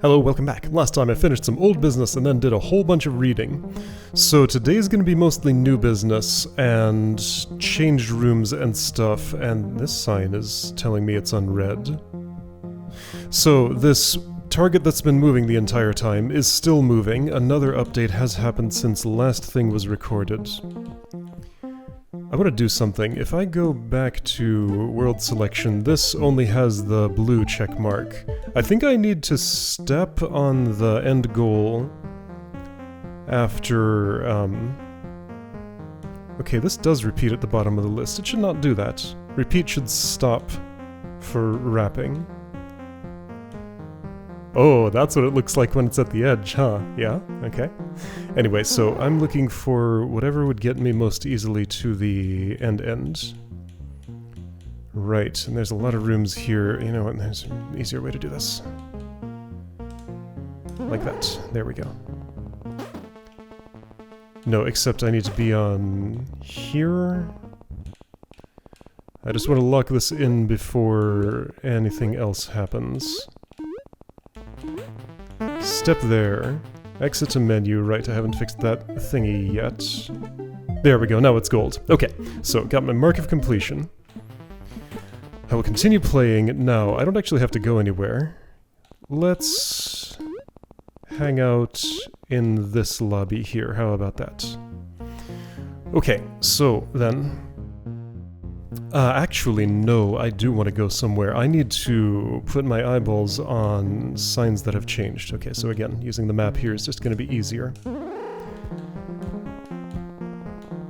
Hello, welcome back. Last time I finished some old business and then did a whole bunch of reading. So today's gonna be mostly new business and changed rooms and stuff, and this sign is telling me it's unread. So this target that's been moving the entire time is still moving. Another update has happened since the last thing was recorded. I want to do something. If I go back to world selection, this only has the blue check mark. I think I need to step on the end goal after, okay, this does repeat at the bottom of the list. It should not do that. Repeat should stop for wrapping. Oh, that's what it looks like when it's at the edge, huh? Yeah? Okay. Anyway, so I'm looking for whatever would get me most easily to the end. Right, and there's a lot of rooms here. You know what, there's an easier way to do this. Like that. There we go. No, except I need to be on here. I just want to lock this in before anything else happens. Step there. Exit to menu. Right, I haven't fixed that thingy yet. There we go, now it's gold. Okay, so got my mark of completion. I will continue playing. Now, I don't actually have to go anywhere. Let's hang out in this lobby here. How about that? Okay, so then... actually, no, I do want to go somewhere. I need to put my eyeballs on signs that have changed. Okay, so again, using the map here is just going to be easier.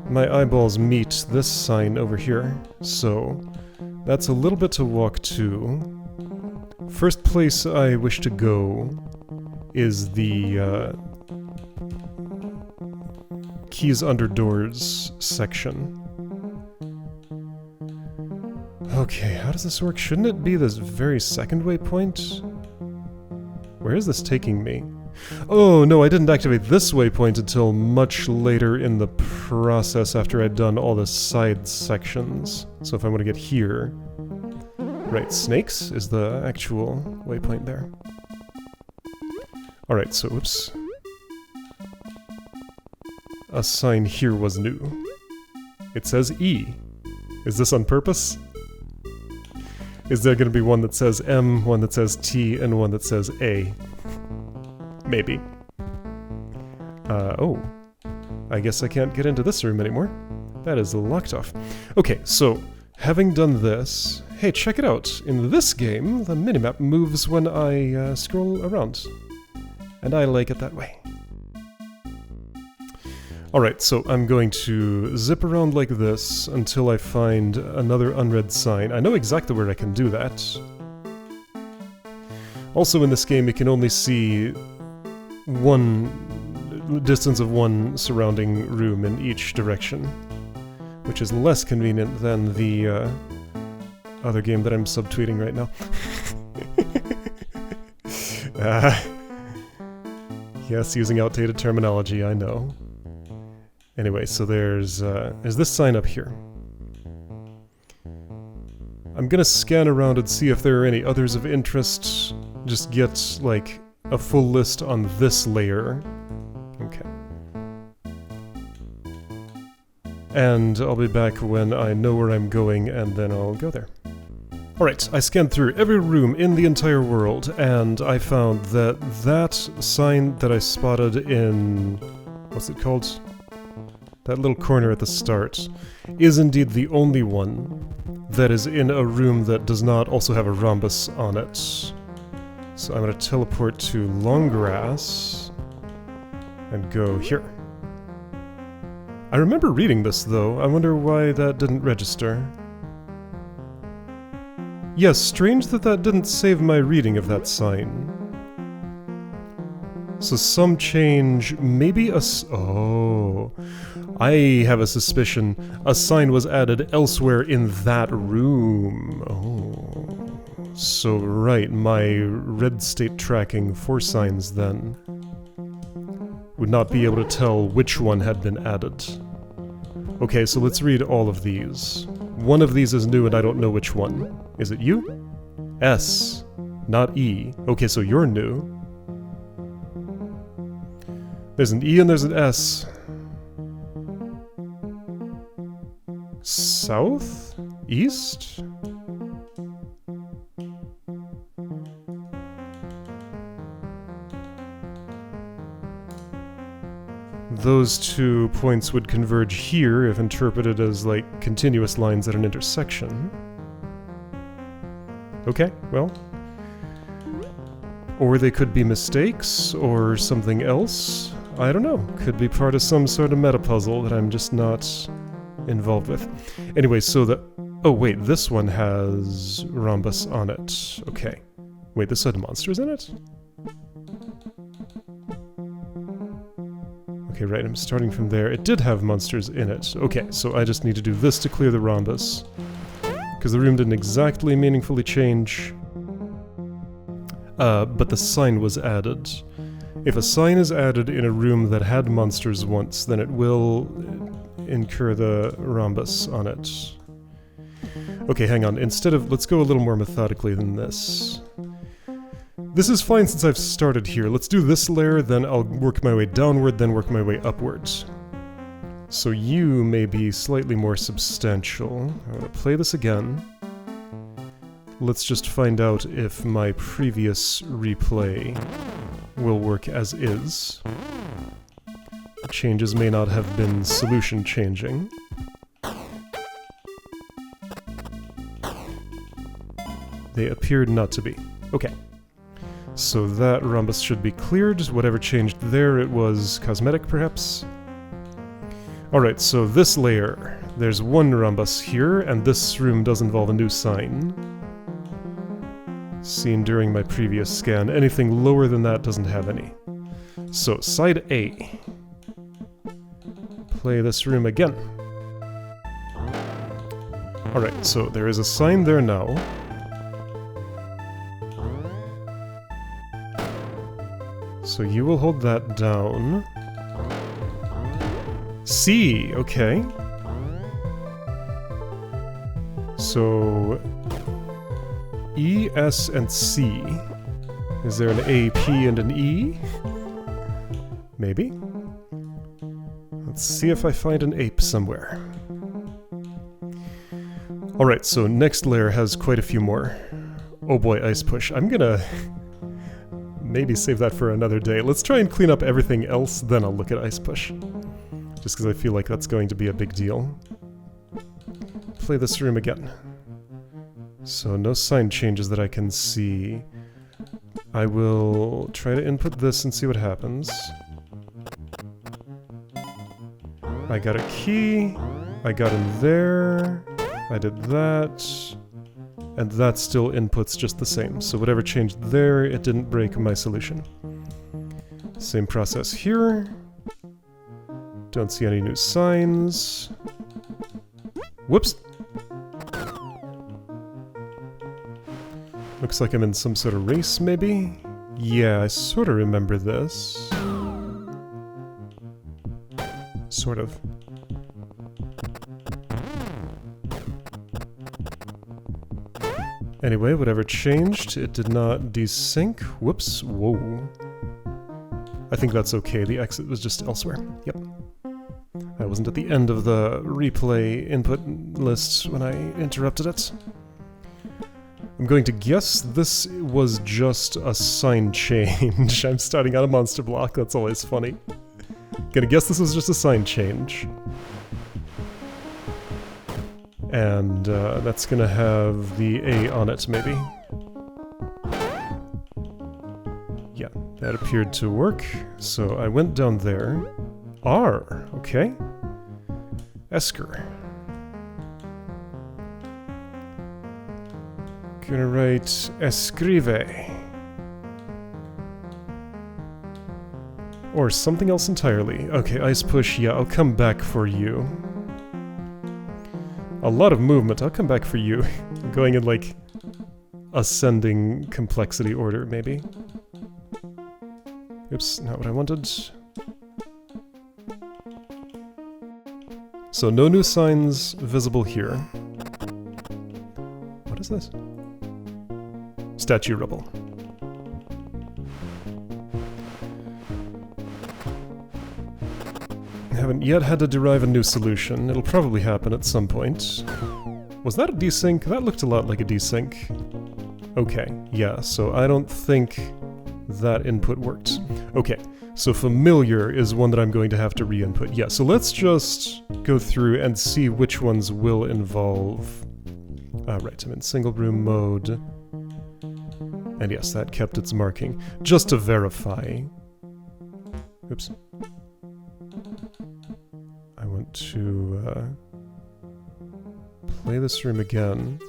My eyeballs meet this sign over here, so that's a little bit to walk to. First place I wish to go is the keys under doors section. Okay, how does this work? Shouldn't it be this very second waypoint? Where is this taking me? Oh, no, I didn't activate this waypoint until much later in the process after I'd done all the side sections. So if I want to get here... Right, snakes is the actual waypoint there. Alright, so, oops. A sign here was new. It says E. Is this on purpose? Is there going to be one that says M, one that says T, and one that says A? Maybe. Oh. I guess I can't get into this room anymore. That is locked off. Okay, so, having done this... Hey, check it out! In this game, the minimap moves when I scroll around. And I like it that way. Alright, so I'm going to zip around like this until I find another unread sign. I know exactly where I can do that. Also in this game you can only see one distance of one surrounding room in each direction, which is less convenient than the other game that I'm subtweeting right now. Yes, using outdated terminology, I know. Anyway, so there's this sign up here. I'm gonna scan around and see if there are any others of interest. Just get, like, a full list on this layer. Okay. And I'll be back when I know where I'm going, and then I'll go there. Alright, I scanned through every room in the entire world, and I found that that sign that I spotted in... what's it called? That little corner at the start, is indeed the only one that is in a room that does not also have a rhombus on it. So I'm going to teleport to long grass and go here. I remember reading this though, I wonder why that didn't register. Yes, strange that that didn't save my reading of that sign. So some change, maybe oh, I have a suspicion a sign was added elsewhere in that room. Oh, so right, my red state tracking for signs then would not be able to tell which one had been added. Okay, so let's read all of these. One of these is new and I don't know which one. Is it you? S. Not E. Okay, so you're new. There's an E and there's an S. South? East? Those 2 points would converge here if interpreted as, like, continuous lines at an intersection. Okay, well. Or they could be mistakes, or something else. I don't know. Could be part of some sort of meta puzzle that I'm just not involved with. Anyway, so the... Oh, wait, this one has rhombus on it. Okay. Wait, this had monsters in it? Okay, right, I'm starting from there. It did have monsters in it. Okay, so I just need to do this to clear the rhombus. Because the room didn't exactly meaningfully change. But the sign was added. If a sign is added in a room that had monsters once, then it will incur the rhombus on it. Okay, hang on. Instead of... Let's go a little more methodically than this. This is fine since I've started here. Let's do this layer, then I'll work my way downward, then work my way upwards. So you may be slightly more substantial. I'm going to play this again. Let's just find out if my previous replay will work as is. Changes may not have been solution changing. They appeared not to be. Okay. So that rhombus should be cleared. Whatever changed there, it was cosmetic, perhaps? Alright, so this layer. There's one rhombus here, and this room does involve a new sign. Seen during my previous scan. Anything lower than that doesn't have any. So, side A. Play this room again. Alright, so there is a sign there now. So you will hold that down. C, okay. So E, S, and C. Is there an A, P, and an E? Maybe. Let's see if I find an ape somewhere. Alright, so next layer has quite a few more. Oh boy, ice push. I'm gonna maybe save that for another day. Let's try and clean up everything else, then I'll look at ice push. Just because I feel like that's going to be a big deal. Play this room again. So no sign changes that I can see. I will try to input this and see what happens. I got a key. I got in there. I did that. And that still inputs just the same. So whatever changed there, it didn't break my solution. Same process here. Don't see any new signs. Whoops! Looks like I'm in some sort of race, maybe? Yeah, I sort of remember this. Sort of. Anyway, whatever changed, it did not desync. Whoops, whoa. I think that's okay, the exit was just elsewhere. Yep. I wasn't at the end of the replay input list when I interrupted it. I'm going to guess this was just a sign change. I'm starting on a monster block, that's always funny. Gonna guess this was just a sign change. And that's gonna have the A on it, maybe. Yeah, that appeared to work. So I went down there. R, okay. Esker. Gonna write escrive. Or something else entirely. Okay, ice push, yeah, I'll come back for you. A lot of movement, I'll come back for you. Going in, like, ascending complexity order, maybe. Oops, not what I wanted. So no new signs visible here. What is this? Statue rubble. haven't yet had to derive a new solution. It'll probably happen at some point. Was that a desync? That looked a lot like a desync. Okay, yeah, so I don't think that input worked. Okay, so familiar is one that I'm going to have to re-input. Yeah, so let's just go through and see which ones will involve... right, I'm in single room mode. And yes, that kept its marking. Just to verify. Oops. I want to play this room again.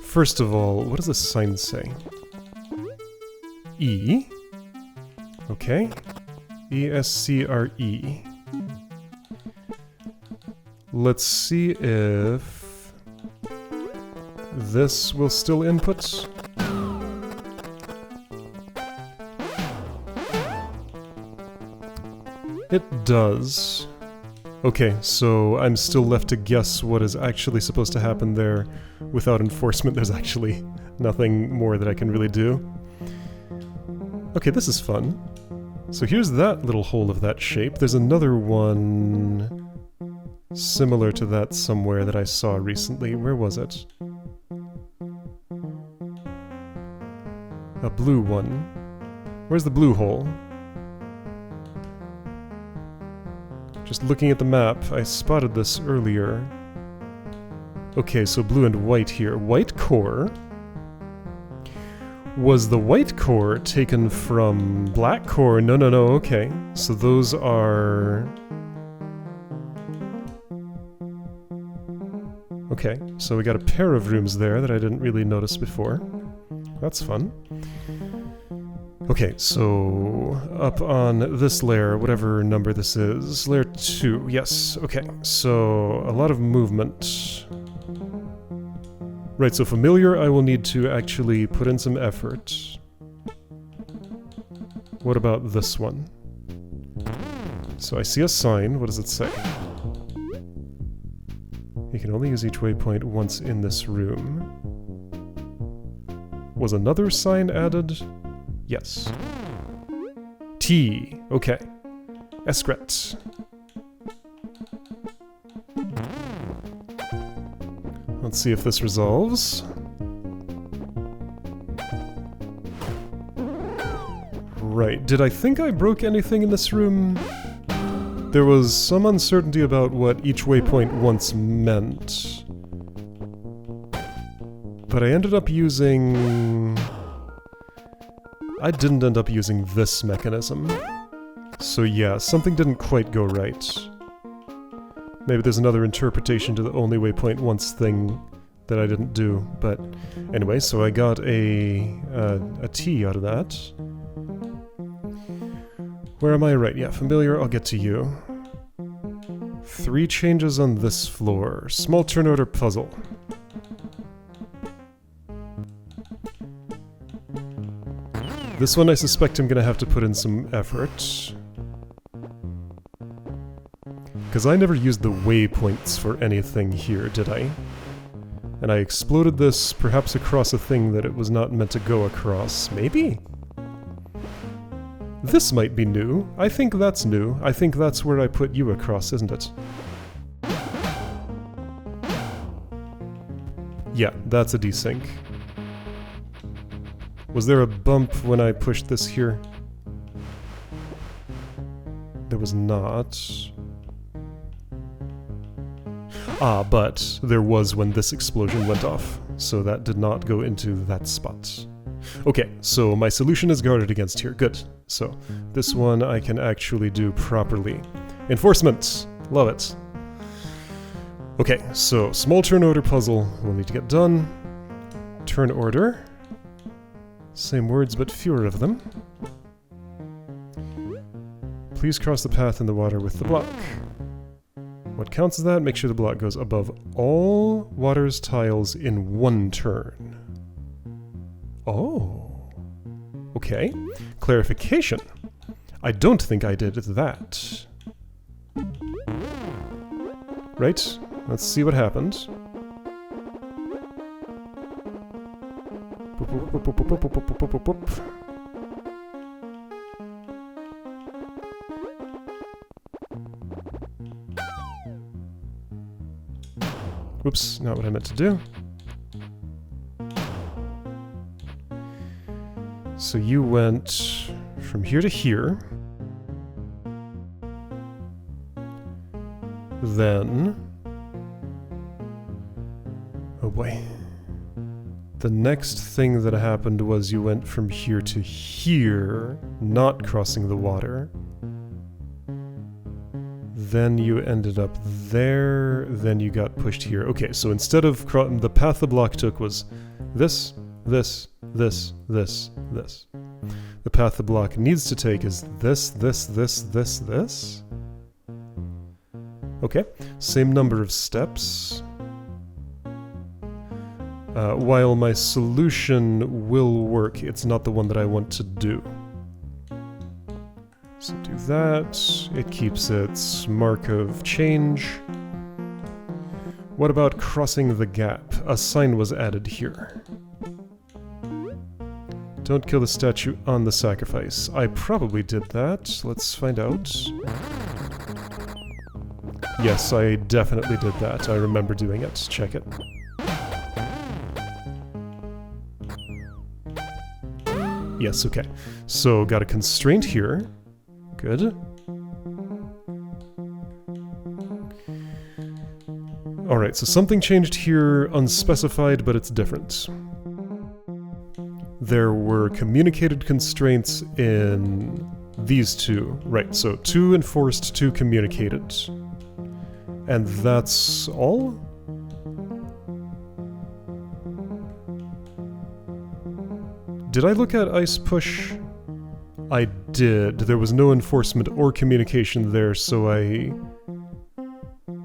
First of all, what does this sign say? E. Okay. E-S-C-R-E. Let's see if this will still input. It does. Okay, so I'm still left to guess what is actually supposed to happen there. Without enforcement, there's actually nothing more that I can really do. Okay, this is fun. So here's that little hole of that shape. There's another one similar to that somewhere that I saw recently. Where was it? A blue one. Where's the blue hole? Just looking at the map, I spotted this earlier. Okay, so blue and white here. White core. Was the white core taken from black core? No, okay. So those are... Okay, so we got a pair of rooms there that I didn't really notice before. That's fun. Okay, so up on this layer, whatever number this is, layer 2, yes, okay, so a lot of movement. Right, so familiar, I will need to actually put in some effort. What about this one? So I see a sign, what does it say? You can only use each waypoint once in this room. Was another sign added? Yes. T. Okay. Escret. Let's see if this resolves. Right. Did I think I broke anything in this room? There was some uncertainty about what each waypoint once meant. But I ended up using... I didn't end up using this mechanism. So yeah, something didn't quite go right. Maybe there's another interpretation to the only waypoint once thing that I didn't do, but anyway, so I got a T out of that. Where am I? Right, yeah, familiar, I'll get to you. 3 changes on this floor. Small turn order puzzle. This one I suspect I'm gonna have to put in some effort. Because I never used the waypoints for anything here, did I? And I exploded this perhaps across a thing that it was not meant to go across. Maybe? This might be new. I think that's new. I think that's where I put you across, isn't it? Yeah, that's a desync. Was there a bump when I pushed this here? There was not. Ah, but there was when this explosion went off, so that did not go into that spot. Okay, so my solution is guarded against here. Good. So this one I can actually do properly. Enforcement! Love it. Okay, so small turn order puzzle will need to get done. Turn order. Same words, but fewer of them. Please cross the path in the water with the block. What counts as that? Make sure the block goes above all water's tiles in 1 turn. Oh. Okay. Clarification. I don't think I did that. Right? Let's see what happens. Whoops, not what I meant to do. So you went from here to here. Then... oh boy. The next thing that happened was you went from here to here, not crossing the water. Then you ended up there, then you got pushed here. Okay, so instead of the path the block took was this, this, this, this, this. The path the block needs to take is this, this, this, this, this. Okay, same number of steps. While my solution will work, it's not the one that I want to do. So do that. It keeps its mark of change. What about crossing the gap? A sign was added here. Don't kill the statue on the sacrifice. I probably did that. Let's find out. Yes, I definitely did that. I remember doing it. Check it. Yes, okay. So, got a constraint here. Good. Alright, so something changed here, unspecified, but it's different. There were communicated constraints in these two. Right, so 2 enforced, 2 communicated. And that's all? Did I look at ice push? I did. There was no enforcement or communication there, so I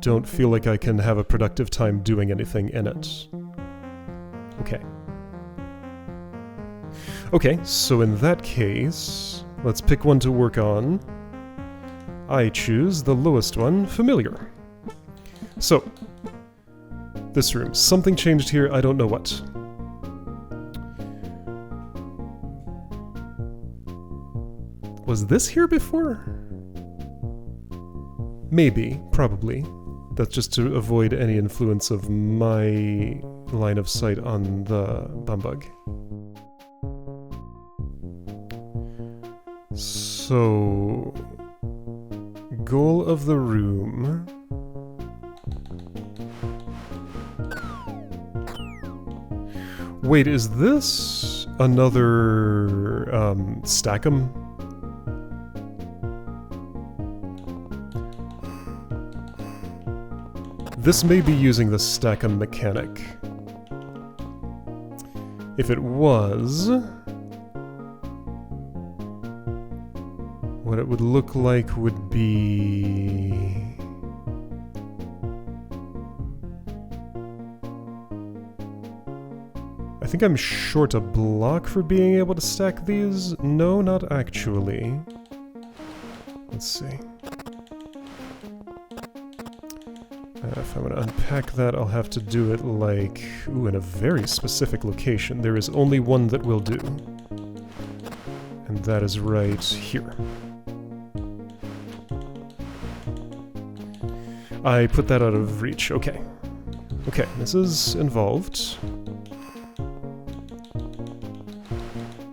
don't feel like I can have a productive time doing anything in it. Okay. Okay, so in that case, let's pick one to work on. I choose the lowest one, familiar. So, this room. Something changed here, I don't know what. Was this here before? Maybe, probably. That's just to avoid any influence of my line of sight on the bumbug. So... goal of the room... Wait, is this another stack-em? This may be using the stack-em mechanic. If it was... what it would look like would be... I think I'm short a block for being able to stack these. No, not actually. Let's see. If I want to unpack that, I'll have to do it like... ooh, in a very specific location. There is only one that will do. And that is right here. I put that out of reach. Okay. Okay, this is involved.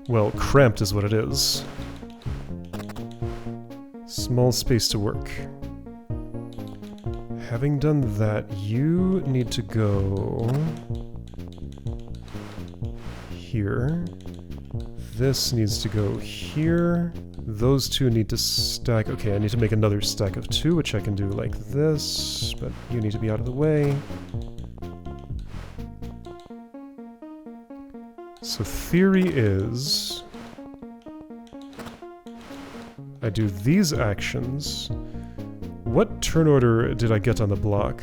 Well, cramped is what it is. Small space to work. Having done that, you need to go... here. This needs to go here. Those two need to stack... okay, I need to make another stack of 2, which I can do like this, but you need to be out of the way. So theory is... I do these actions. What turn order did I get on the block?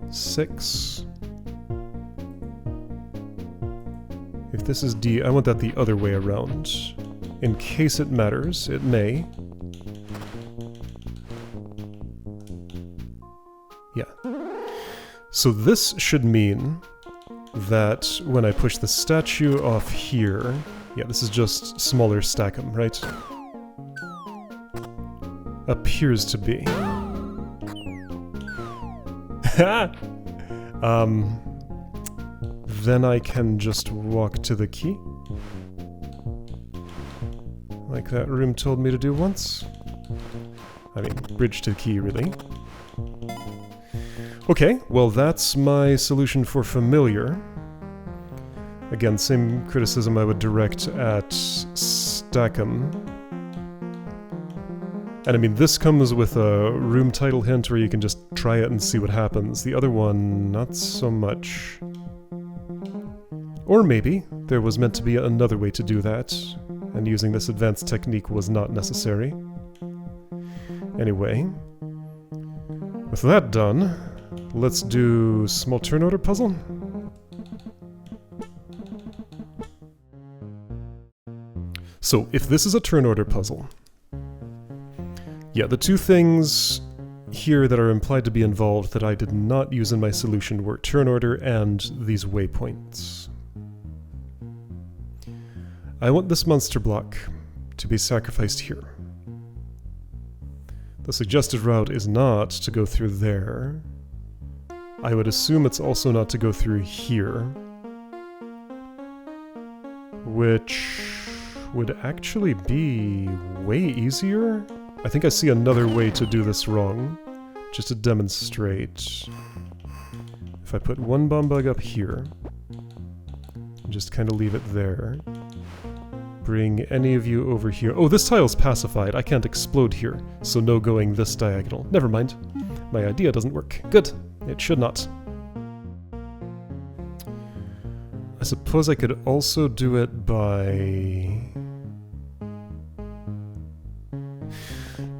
6. If this is D, I want that the other way around. In case it matters, it may. Yeah. So this should mean that when I push the statue off here... yeah, this is just smaller stack-em, right? Appears to be. Then I can just walk to the key. Like that room told me to do once. I mean, bridge to the key, really. Okay, well that's my solution for familiar. Again, same criticism I would direct at Stackham. And I mean, this comes with a room title hint where you can just try it and see what happens. The other one, not so much. Or maybe there was meant to be another way to do that, and using this advanced technique was not necessary. Anyway, with that done, let's do small turn order puzzle. So, if this is a turn order puzzle, yeah, the two things here that are implied to be involved that I did not use in my solution were turn order and these waypoints. I want this monster block to be sacrificed here. The suggested route is not to go through there. I would assume it's also not to go through here, which would actually be way easier. I think I see another way to do this wrong, just to demonstrate. If I put one bomb bug up here, and just kind of leave it there, bring any of you over here. Oh, this tile's pacified. I can't explode here, so no going this diagonal. Never mind. My idea doesn't work. Good. It should not. I suppose I could also do it by...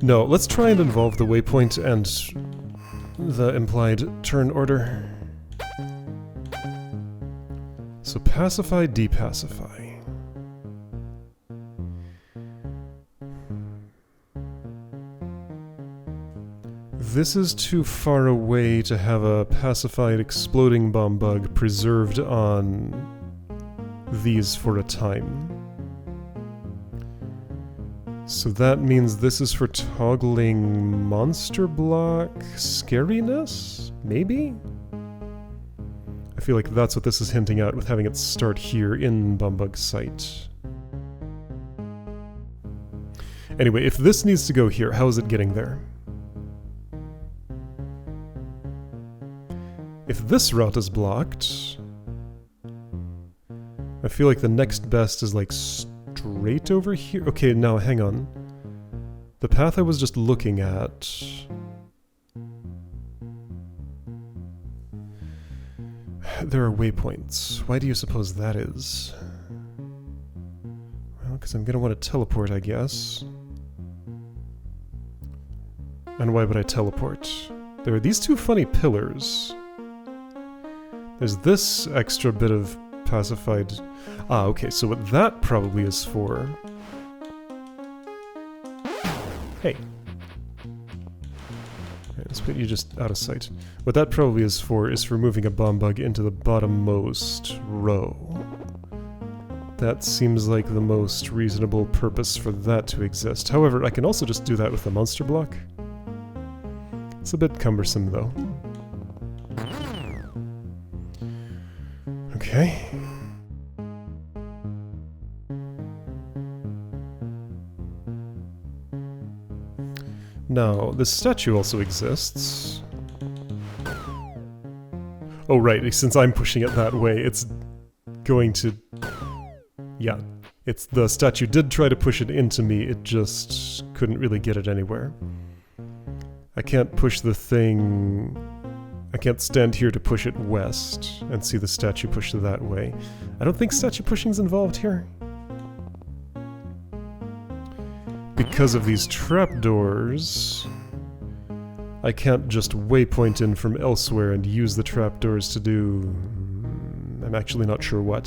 No, let's try and involve the waypoint and the implied turn order. So pacify, depacify. This is too far away to have a pacified exploding bomb bug preserved on these for a time. So that means this is for toggling monster block scariness? Maybe? I feel like that's what this is hinting at with having it start here in bomb bug's sight. Anyway, if this needs to go here, how is it getting there? If this route is blocked, I feel like the next best is like straight over here. Okay, now hang on. The path I was just looking at... There are waypoints. Why do you suppose that is? Well, because I'm going to want to teleport, I guess. And why would I teleport? There are these two funny pillars. There's this extra bit of pacified... Ah, okay, so what that probably is for... Hey. Okay, let's put you just out of sight. What that probably is for moving a bomb bug into the bottommost row. That seems like the most reasonable purpose for that to exist. However, I can also just do that with the monster block. It's a bit cumbersome, though. Okay. Now, this statue also exists. Oh right, since I'm pushing it that way, it's going to... Yeah, it's the statue did try to push it into me, it just couldn't really get it anywhere. I can't push the thing... I can't stand here to push it west and see the statue push that way. I don't think statue pushing's involved here. Because of these trapdoors, I can't just waypoint in from elsewhere and use the trapdoors to do... I'm actually not sure what.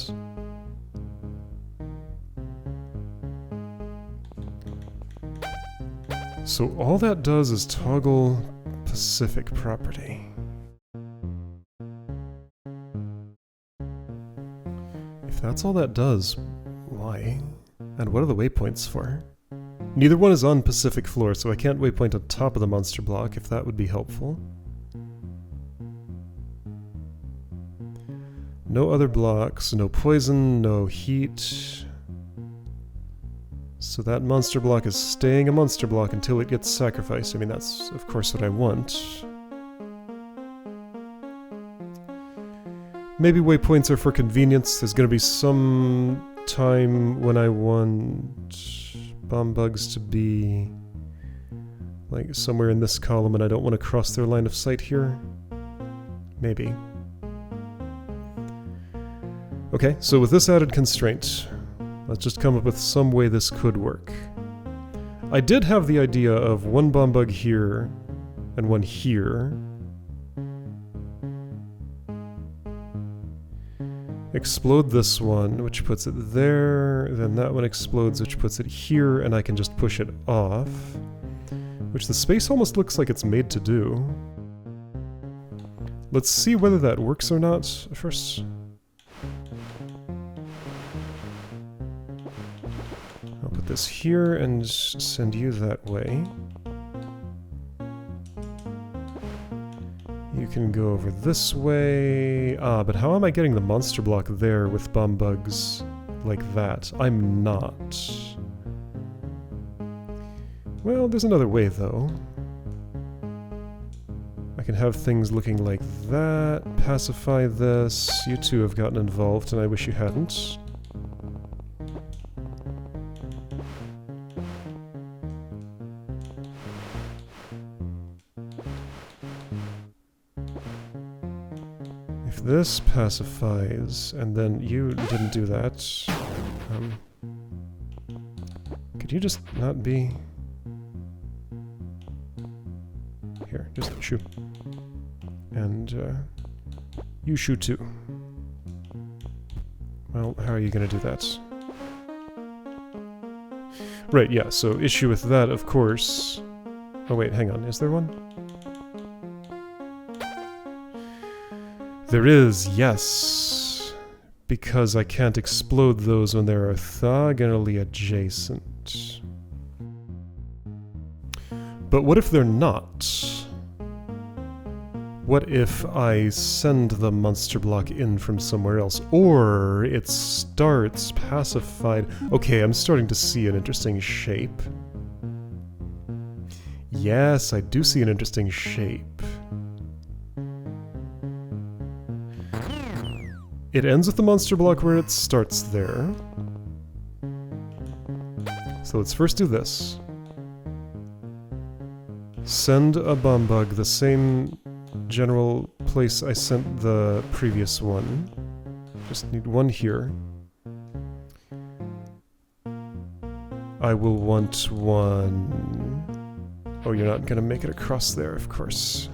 So all that does is toggle Pacific property. If that's all that does, why? And what are the waypoints for? Neither one is on Pacific floor, so I can't waypoint on top of the monster block, if that would be helpful. No other blocks, no poison, no heat. So that monster block is staying a monster block until it gets sacrificed. I mean, that's of course what I want. Maybe waypoints are for convenience. There's going to be some time when I want bomb bugs to be like somewhere in this column and I don't want to cross their line of sight here. Maybe. Okay, so with this added constraint, let's just come up with some way this could work. I did have the idea of one bomb bug here and one here. Explode this one, which puts it there, then that one explodes, which puts it here, and I can just push it off. Which the space almost looks like it's made to do. Let's see whether that works or not first. I'll put this here and send you that way. You can go over this way. Ah, but how am I getting the monster block there with bomb bugs like that? I'm not. Well, there's another way, though. I can have things looking like that, pacify this. You two have gotten involved, and I wish you hadn't. If this pacifies, and then you didn't do that, could you just not be... Here, just shoot. And, you shoot too. Well, how are you gonna do that? Right, yeah, so issue with that, of course... Oh wait, hang on, is there one? There is, yes. Because I can't explode those when they're orthogonally adjacent. But what if they're not? What if I send the monster block in from somewhere else? Or it starts pacified... Okay, I'm starting to see an interesting shape. Yes, I do see an interesting shape. It ends with the monster block where it starts there. So let's first do this. Send a bomb bug the same general place I sent the previous one. Just need one here. I will want one... Oh, you're not gonna make it across there, of course.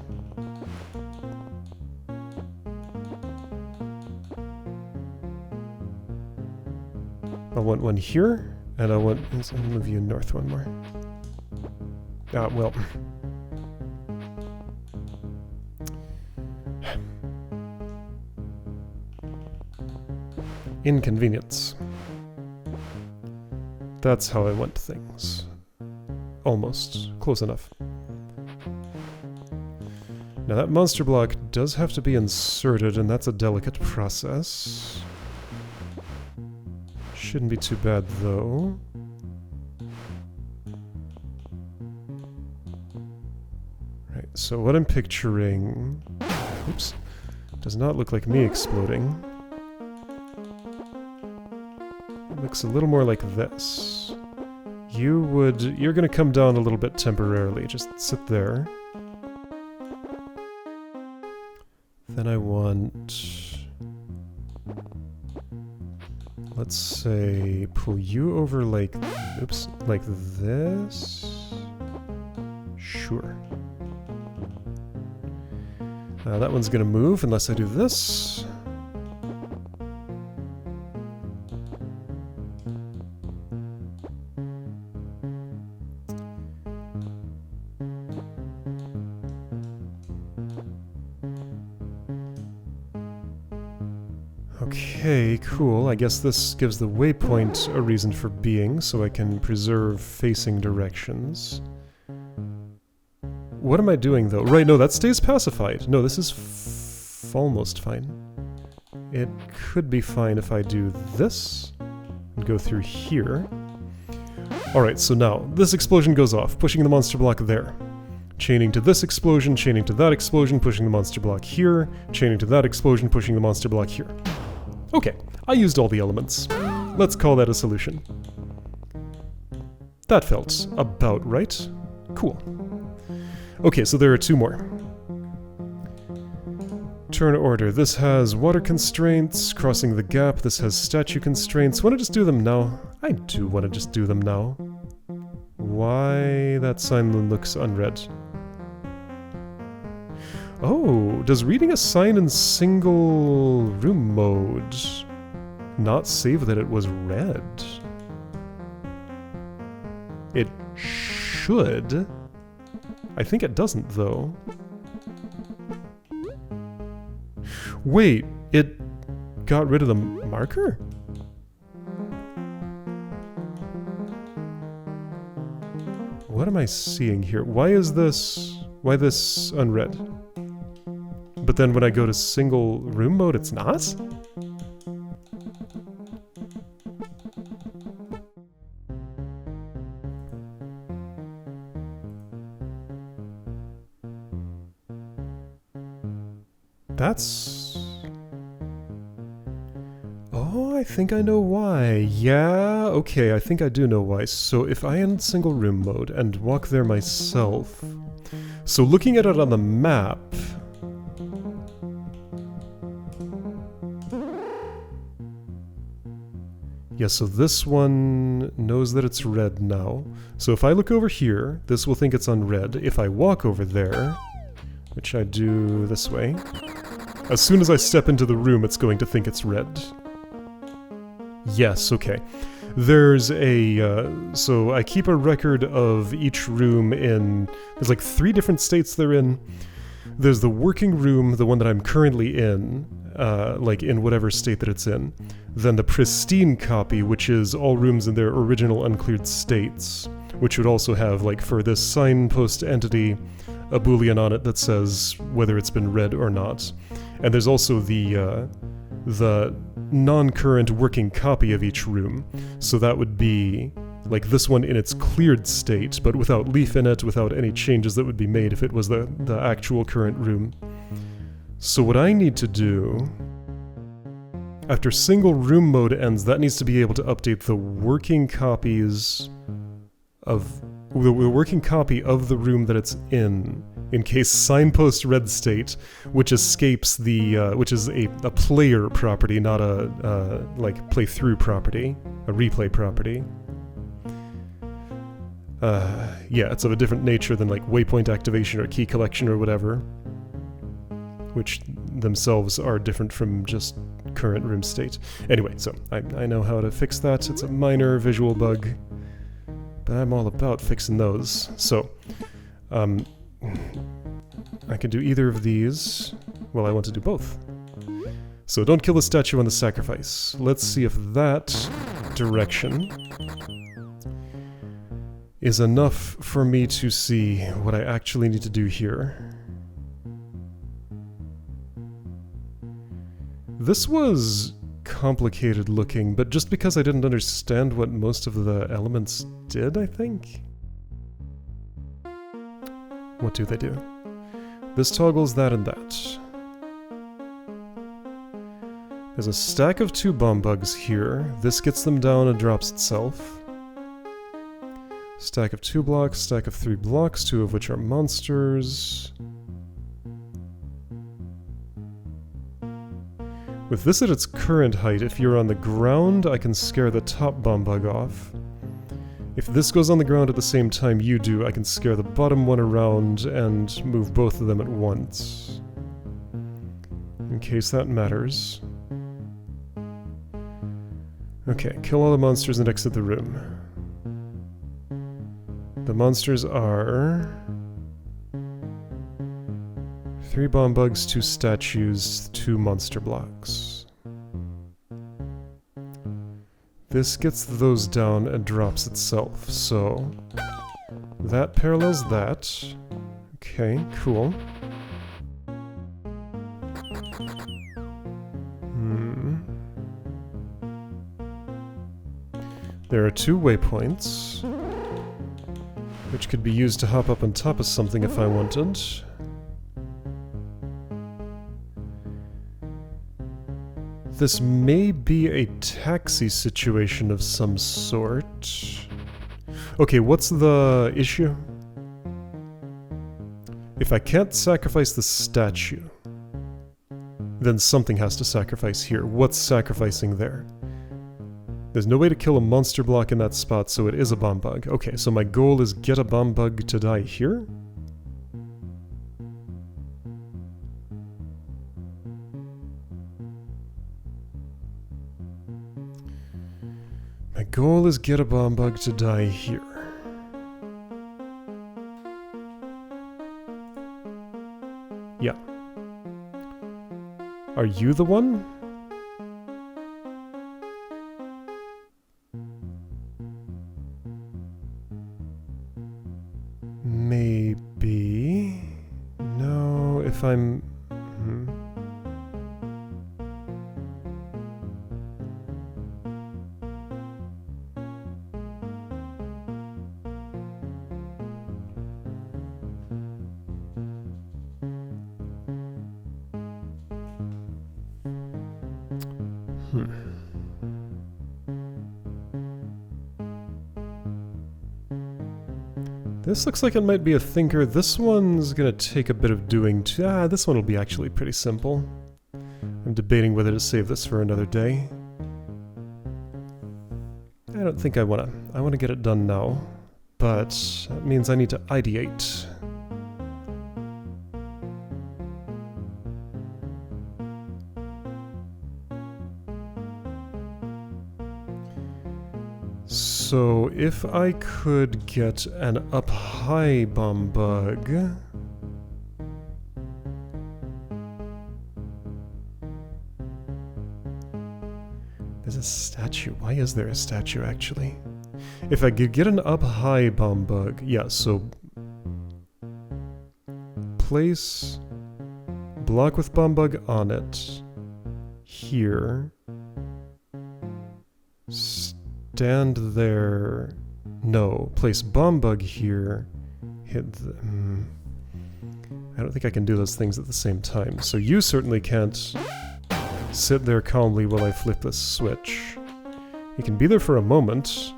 I want one here, and I want... Let's move you north one more. Ah, well... Inconvenience. That's how I want things. Almost. Close enough. Now that monster block does have to be inserted, and that's a delicate process. Shouldn't be too bad, though. Right, so what I'm picturing... Oops. Does not look like me exploding. It looks a little more like this. You're gonna come down a little bit temporarily. Just sit there. Then I want... Let's say, pull you over like... Oops, like this? Sure. That one's gonna move unless I do this. Okay, cool. I guess this gives the waypoint a reason for being, so I can preserve facing directions. What am I doing, though? Right, no, that stays pacified. No, this is almost fine. It could be fine if I do this and go through here. Alright, so now this explosion goes off, pushing the monster block there. Chaining to this explosion, chaining to that explosion, pushing the monster block here, chaining to that explosion, pushing the monster block here. Okay, I used all the elements. Let's call that a solution. That felt about right. Cool. Okay, so there are two more. Turn order. This has water constraints, crossing the gap. This has statue constraints. Want to just do them now? I do want to just do them now. Why that sign looks unread? Oh, does reading a sign in single room mode not save that it was read? It should. I think it doesn't, though. Wait, it got rid of the marker? What am I seeing here? Why this unread? But then when I go to single room mode, it's not? That's... Oh, I think I know why. Yeah, okay, I think I do know why. So if I end single room mode and walk there myself... So looking at it on the map... Yeah, so this one knows that it's red now. So if I look over here, this will think it's unread. If I walk over there, which I do this way, as soon as I step into the room, it's going to think it's red. Yes, okay. There's a, so I keep a record of each room in, there's like 3 different states they're in. There's the working room, the one that I'm currently in, like in whatever state that it's in. Then the pristine copy, which is all rooms in their original uncleared states, which would also have, like, for this signpost entity, a boolean on it that says whether it's been read or not. And there's also the non-current working copy of each room. So that would be, like, this one in its cleared state, but without leaf in it, without any changes that would be made if it was the actual current room. So what I need to do... After single room mode ends, that needs to be able to update the working copies of... the working copy of the room that it's in case signpost red state, which escapes the, which is a player property, not a, like, playthrough property, a replay property. Yeah, it's of a different nature than, like, waypoint activation or key collection or whatever, which themselves are different from just current room state. Anyway, so I know how to fix that. It's a minor visual bug, but I'm all about fixing those. So, I can do either of these. Well, I want to do both. So don't kill the statue on the sacrifice. Let's see if that direction is enough for me to see what I actually need to do here. This was complicated looking, but just because I didn't understand what most of the elements did, I think? What do they do? This toggles that and that. There's a stack of 2 bomb bugs here. This gets them down and drops itself. Stack of 2 blocks, stack of 3 blocks, 2 of which are monsters. With this at its current height, if you're on the ground, I can scare the top bomb bug off. If this goes on the ground at the same time you do, I can scare the bottom one around and move both of them at once. In case that matters. Okay, kill all the monsters and exit the room. The monsters are... 3 bomb bugs, 2 statues, 2 monster blocks. This gets those down and drops itself, so... that parallels that. Okay, cool. There are 2 waypoints, which could be used to hop up on top of something if I wanted. This may be a taxi situation of some sort. Okay, what's the issue? If I can't sacrifice the statue, then something has to sacrifice here. What's sacrificing there? There's no way to kill a monster block in that spot, so it is a bomb bug. Okay, so my goal is get a bomb bug to die here? My goal is get a bomb bug to die here. Yeah. Are you the one? Maybe. No, if I'm... This looks like it might be a thinker. This one's gonna take a bit of doing too. This one will be actually pretty simple. I'm debating whether to save this for another day. I don't think I wanna. I wanna get it done now. But that means I need to ideate. So, if I could get an up-high bomb bug... There's a statue. Why is there a statue, actually? If I could get an up-high bomb bug... Yeah, so... Place... Block with bomb bug on it. Here... Stand there... No. Place bomb bug here. Hit the... I don't think I can do those things at the same time. So you certainly can't sit there calmly while I flip this switch. You can be there for a moment,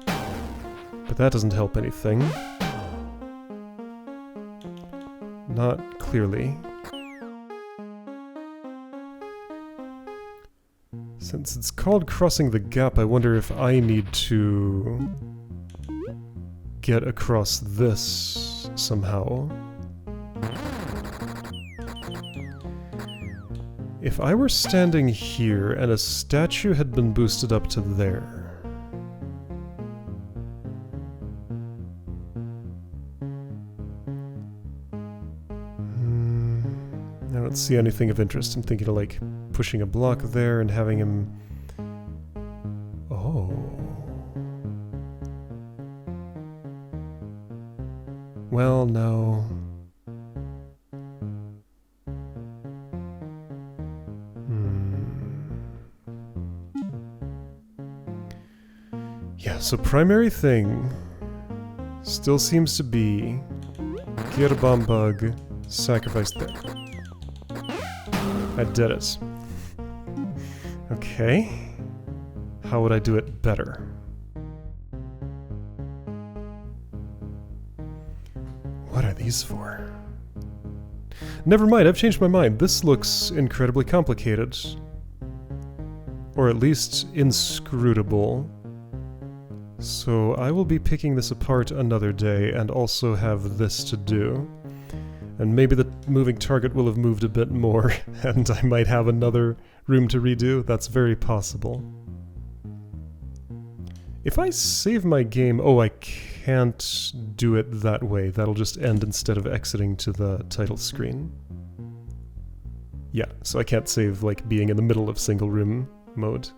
but that doesn't help anything. Not clearly. Since it's called crossing the gap, I wonder if I need to get across this somehow. If I were standing here and a statue had been boosted up to there... I don't see anything of interest. I'm thinking of like pushing a block there and having him... Oh... Well, no... Yeah, so primary thing still seems to be get a bomb bug, sacrifice there. I did it. Okay. How would I do it better? What are these for? Never mind, I've changed my mind. This looks incredibly complicated. Or at least inscrutable. So I will be picking this apart another day and also have this to do. And maybe the moving target will have moved a bit more and I might have another room to redo. That's very possible. If I save my game... Oh, I can't do it that way. That'll just end instead of exiting to the title screen. Yeah, so I can't save like being in the middle of single room mode.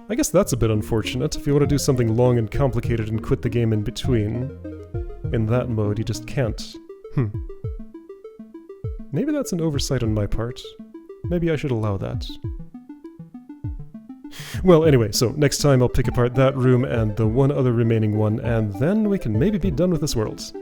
I guess that's a bit unfortunate. If you want to do something long and complicated and quit the game in between, in that mode you just can't. Maybe that's an oversight on my part. Maybe I should allow that. Well, anyway, so next time I'll pick apart that room and the one other remaining one, and then we can maybe be done with this world.